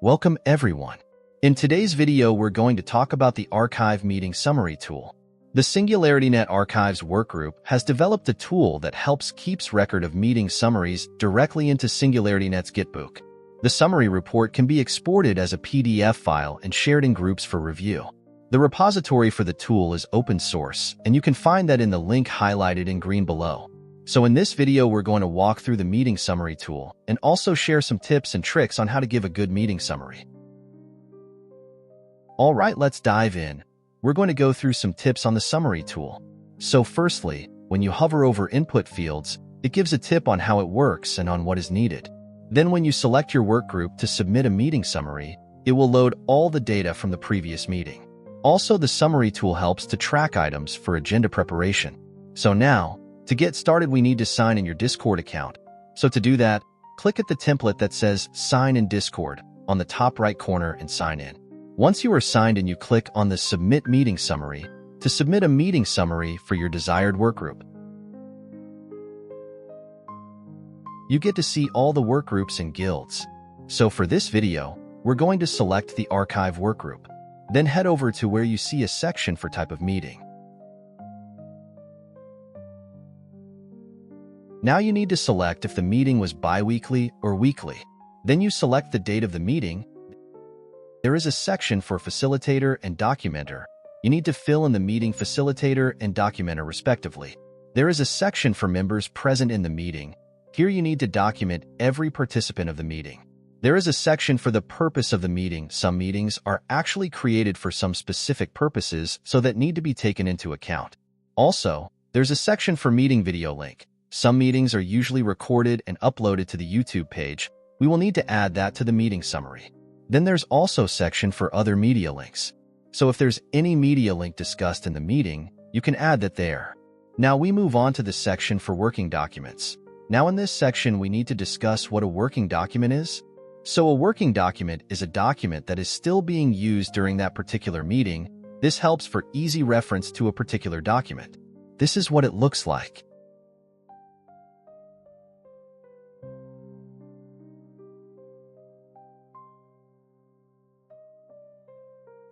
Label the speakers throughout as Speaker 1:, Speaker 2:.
Speaker 1: Welcome everyone. In today's video, we're going to talk about the Archive Meeting Summary tool. The SingularityNet Archives Workgroup has developed a tool that helps keeps record of meeting summaries directly into SingularityNet's Gitbook. The summary report can be exported as a PDF file and shared in groups for review. The repository for the tool is open source, and you can find that in the link highlighted in green below. So in this video, we're going to walk through the meeting summary tool and also share some tips and tricks on how to give a good meeting summary. All right, let's dive in. We're going to go through some tips on the summary tool. So firstly, when you hover over input fields, it gives a tip on how it works and on what is needed. Then when you select your work group to submit a meeting summary, it will load all the data from the previous meeting. Also, the summary tool helps to track items for agenda preparation. So now, to get started, we need to sign in your Discord account. So to do that, click at the template that says Sign in Discord on the top right corner and sign in. Once you are signed in, you click on the Submit Meeting Summary to submit a meeting summary for your desired workgroup. You get to see all the workgroups and guilds. So for this video, we're going to select the Archive workgroup. Then head over to where you see a section for type of meeting. Now you need to select if the meeting was bi-weekly or weekly. Then you select the date of the meeting. There is a section for facilitator and documenter. You need to fill in the meeting facilitator and documenter respectively. There is a section for members present in the meeting. Here you need to document every participant of the meeting. There is a section for the purpose of the meeting. Some meetings are actually created for some specific purposes, so that need to be taken into account. Also, there's a section for meeting video link. Some meetings are usually recorded and uploaded to the YouTube page. We will need to add that to the meeting summary. Then there's also a section for other media links. So if there's any media link discussed in the meeting, you can add that there. Now we move on to the section for working documents. Now in this section, we need to discuss what a working document is. So a working document is a document that is still being used during that particular meeting. This helps for easy reference to a particular document. This is what it looks like.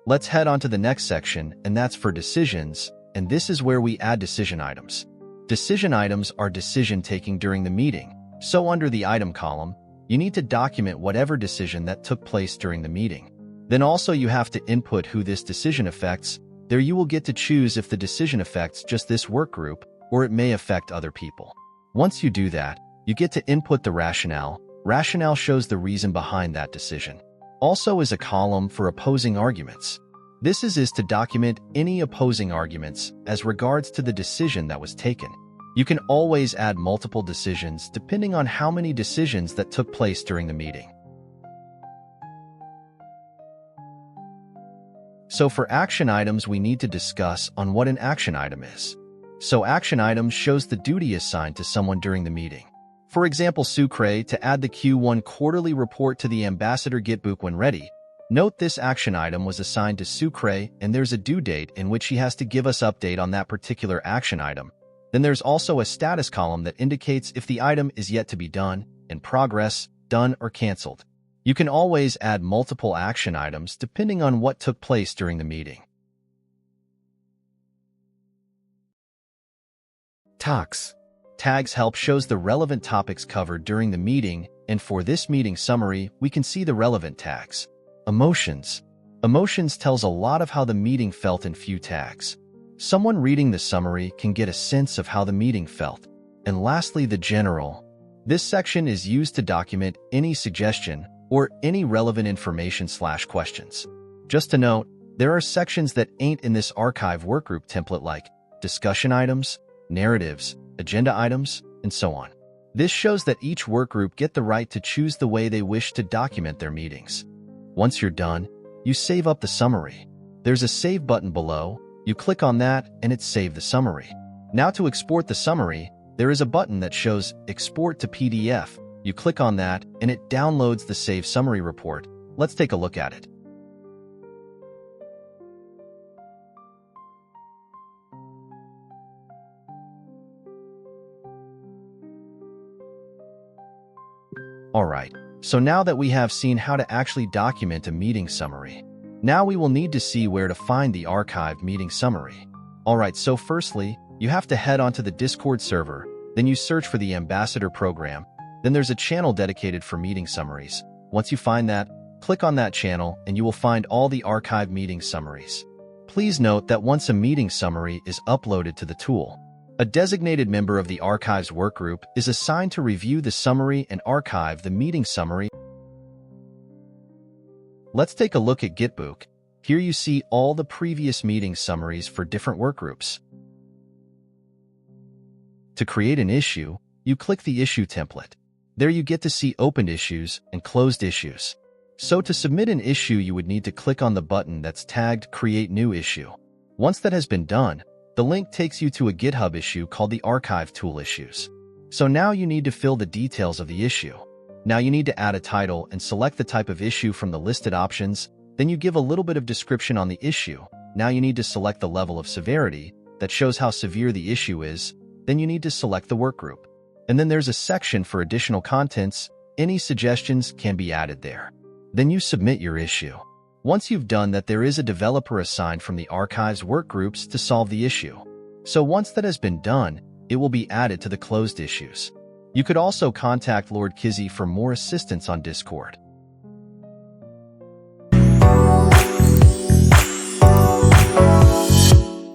Speaker 1: Let's head on to the next section, and that's for decisions, and this is where we add decision items. Decision items are decision taking during the meeting. So under the item column, you need to document whatever decision that took place during the meeting. Then also you have to input who this decision affects. There you will get to choose if the decision affects just this work group or it may affect other people. Once you do that, you get to input the rationale. Rationale shows the reason behind that decision. Also is a column for opposing arguments. This is to document any opposing arguments as regards to the decision that was taken. You can always add multiple decisions depending on how many decisions that took place during the meeting. So for action items, we need to discuss on what an action item is. So action item shows the duty assigned to someone during the meeting. For example, Sucre to add the Q1 quarterly report to the Ambassador Gitbook when ready. Note this action item was assigned to Sucre and there's a due date in which he has to give us update on that particular action item. Then there's also a status column that indicates if the item is yet to be done, in progress, done, or canceled. You can always add multiple action items depending on what took place during the meeting. Tags. Tags help shows the relevant topics covered during the meeting, and for this meeting summary, we can see the relevant tags. Emotions. Emotions tells a lot of how the meeting felt in few tags. Someone reading the summary can get a sense of how the meeting felt. And lastly, the general. This section is used to document any suggestion or any relevant information/questions. Just to note, there are sections that ain't in this archive workgroup template like discussion items, narratives, agenda items, and so on. This shows that each workgroup get the right to choose the way they wish to document their meetings. Once you're done, you save up the summary. There's a save button below. You click on that and it saves the summary. Now to export the summary, there is a button that shows Export to PDF. You click on that and it downloads the saved summary report. Let's take a look at it. Alright, So now that we have seen how to actually document a meeting summary, now we will need to see where to find the archived meeting summary. Alright, so firstly, you have to head onto the Discord server, then you search for the Ambassador program, then there's a channel dedicated for meeting summaries. Once you find that, click on that channel and you will find all the archived meeting summaries. Please note that once a meeting summary is uploaded to the tool, a designated member of the archives workgroup is assigned to review the summary and archive the meeting summary. Let's take a look at Gitbook. Here you see all the previous meeting summaries for different workgroups. To create an issue, you click the issue template. There you get to see opened issues and closed issues. So to submit an issue, you would need to click on the button that's tagged Create New Issue. Once that has been done, the link takes you to a GitHub issue called the Archive Tool Issues. So now you need to fill the details of the issue. Now you need to add a title and select the type of issue from the listed options. Then you give a little bit of description on the issue. Now you need to select the level of severity that shows how severe the issue is. Then you need to select the workgroup. And then there's a section for additional contents. Any suggestions can be added there. Then you submit your issue. Once you've done that, there is a developer assigned from the archives workgroups to solve the issue. So once that has been done, it will be added to the closed issues. You could also contact Lord Kizzy for more assistance on Discord.